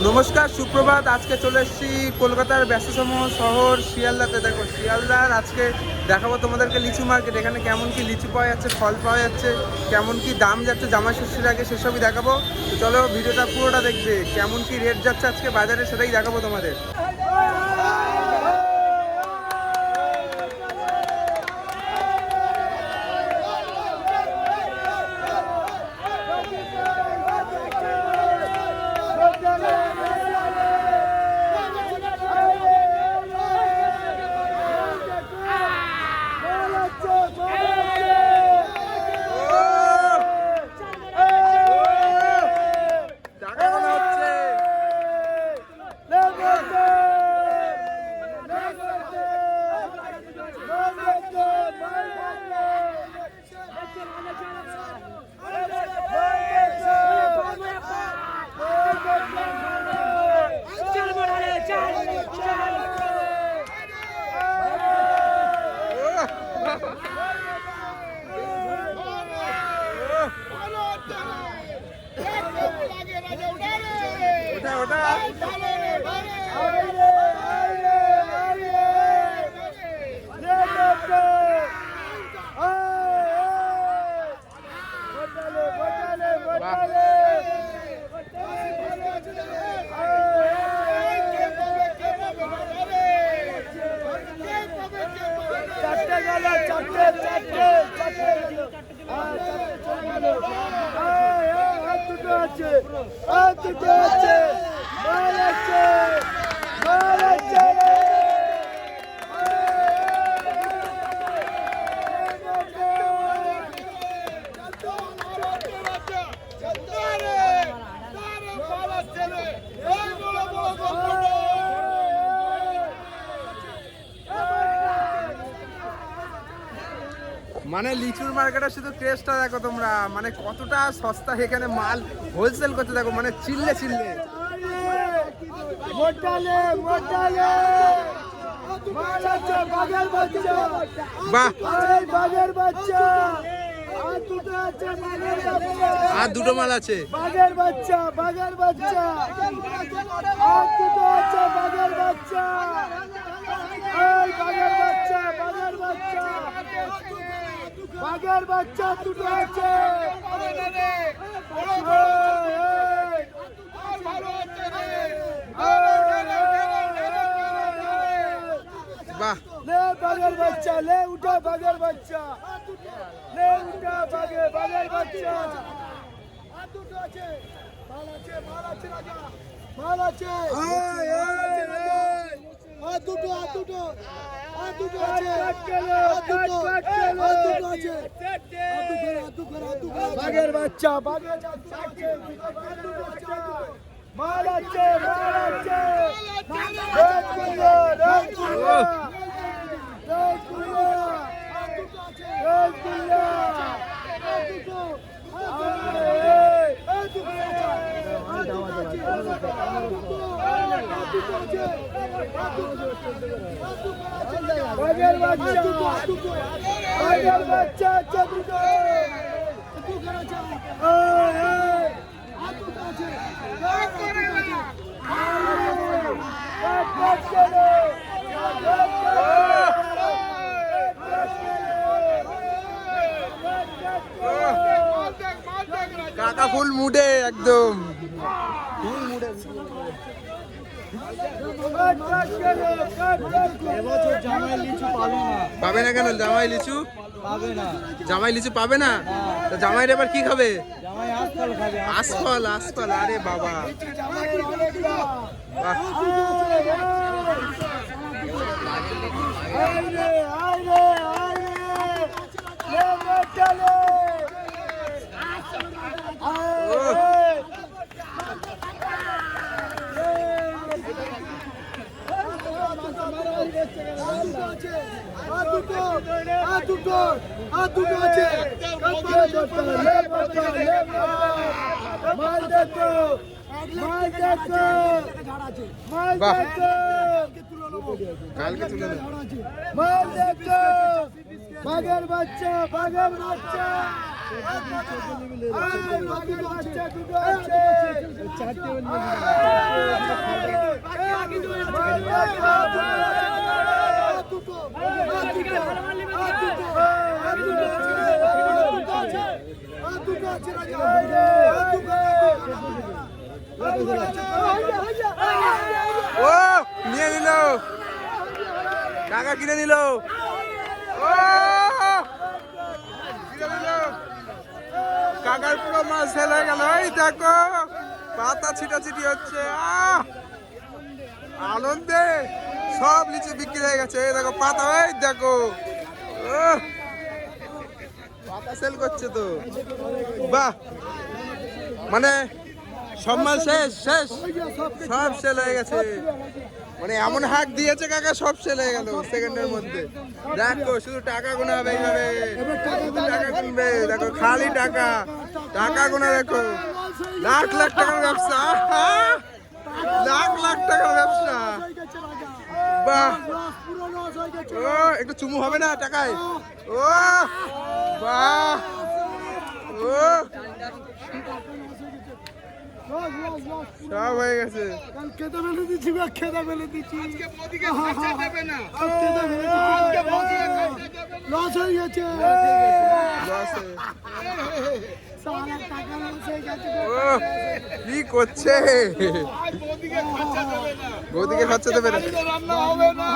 নমস্কার, সুপ্রভাত। আজকে চলে এসেছি কলকাতার ব্যস্ততম শহর শিয়ালদাতে। দেখো, শিয়ালদার আজকে দেখাবো তোমাদেরকে লিচু মার্কেট। এখানে কেমন কি লিচু পাওয়া যাচ্ছে, ফল পাওয়া যাচ্ছে, কেমন কি দাম যাচ্ছে জামাই ষষ্ঠীর আগে, সেসবই দেখাবো। তো চলো ভিডিওটা পুরোটা দেখবে। কেমন কি রেট যাচ্ছে আজকে বাজারে সেটাই দেখাবো তোমাদের। মানে লিচুর মার্কেটে শুধু টেস্টটা দেখো তোমরা, মানে কতটা সস্তা এখানে মাল হোলসেল করতে। দেখো মানে চিল্লে চিল্লে বাহ, আর দুটো মাল আছে। বাঘের বাচ্চা, বাঘের বাচ্চা, আর দুটো আছে। বাঘের বাচ্চা, বাঘের বাচ্চা, বাঘের বাচ্চা, বাঘের বাচ্চা দুটো আছে। বাহ, লে বাঘের বাচ্চা, লে উঠা বাঘের বাচ্চা, লে উঠা বাঘে, বাঘের বাচ্চা। আর দুটো আছে, মাল আছে, মাল আছে রাজা, মাল আছে। আর দুটো, আর দুটো, আর দুটো আছে, আর দুটো, আর দুটো আছে। বাঘের বাচ্চা, বাঘের বাচ্চা আছে, মাল আছে, মাল আছে। বাঘের বাচ্চা, বাঘের বাচ্চা আছে দুটো। কাকা ফুল মুডে, একদম ফুল মুডে। পাবে না কেন? জামাই লিচু পাবে না, জামাই লিচু পাবে না। তো জামাইয়ের এবার কি খাবে? আশফল, আশফল। আরে বাবা, বাঘের বাচ্চা, বাঘের বাচ্চা। ও নিয়ে নিল, কাকা কিনে নিল। ও কিনে নিল, কাকার পুরো মাছ সেল হয়ে গেল। এই দেখো পাতা ছিটাছিটি হচ্ছে, আনন্দে সব লিচু বিক্রি হয়ে গেছে। এই দেখো পাতা, এই দেখো পাতা সেল করছে তো, বাহ, মানে সব মাল শেষ শেষ, সব সেল হয়ে গেছে। মানে এমন হাক দিয়েছে কাকা, সব সেল হয়ে গেল সেকেন্ডের মধ্যে। দেখো শুধু টাকা গোনা হবে এইভাবে, টাকা গুনবে, দেখো খালি টাকা, টাকা গোনা দেখো, লাখ লাখ টাকার ব্যবসা, লাখ লাখ টাকার ব্যবসা। বাহ, ও একটু চুমু হবে না টাকায়? ও বাহ, ও সব হয়ে গেছে। খেতে ফেলে দিচ্ছি, খেতে ফেলে দিচ্ছি, লস হয়ে গেছে, কি করছে? বৌদিকে খরচা দেবে না,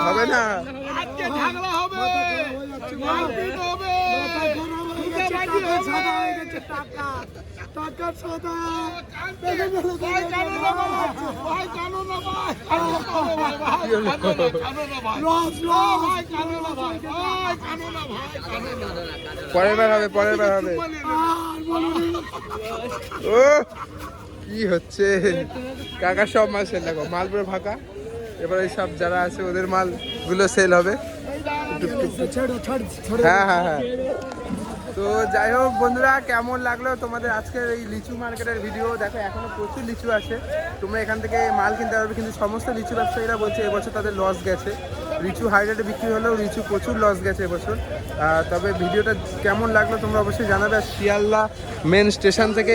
হবে না, টাকার সাদা পরের বার হবে, পরের বার হবে। ও কি হচ্ছে কাকা, সব মাল সেল, দেখো মাল পুরো ফাঁকা। এবারে সব যারা আছে ওদের মাল গুলো সেল হবে। হ্যাঁ হ্যাঁ হ্যাঁ। তো যাই হোক বন্ধুরা, কেমন লাগলো তোমাদের আজকের এই লিচু মার্কেটের ভিডিও? দেখো এখনো প্রচুর লিচু আছে, তোমরা এখান থেকে মাল কিনতে পারবে। কিন্তু সমস্ত লিচু ব্যবসায়ীরা বলছে এবছর তাদের লস গেছে। লিচু হাই রেটে বিক্রি হলেও লিচু প্রচুর লস গেছে এবছর। তবে ভিডিওটা কেমন লাগলো তোমরা অবশ্যই জানাবে। আর শিয়ালদা মেন স্টেশন থেকে,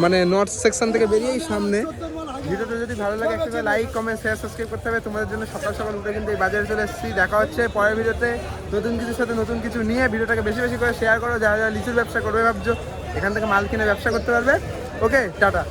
মানে নর্থ সেকশন থেকে বেরিয়েই সামনে। ভিডিওটা যদি ভালো লাগে একটা লাইক, কমেন্ট, শেয়ার, সাবস্ক্রাইব করতে হবে। তোমাদের জন্য সকাল সকাল উঠে কিন্তু এই বাজারে চলে এসেছি। দেখা হচ্ছে পরের ভিডিওতে নতুন কিছুর সাথে নতুন কিছু নিয়ে। ভিডিওটাকে বেশি বেশি করে শেয়ার করো, যারা যারা লিচুর ব্যবসা করবে ভাবছো এখান থেকে মাল কিনে ব্যবসা করতে পারবে। ওকে, টাটা।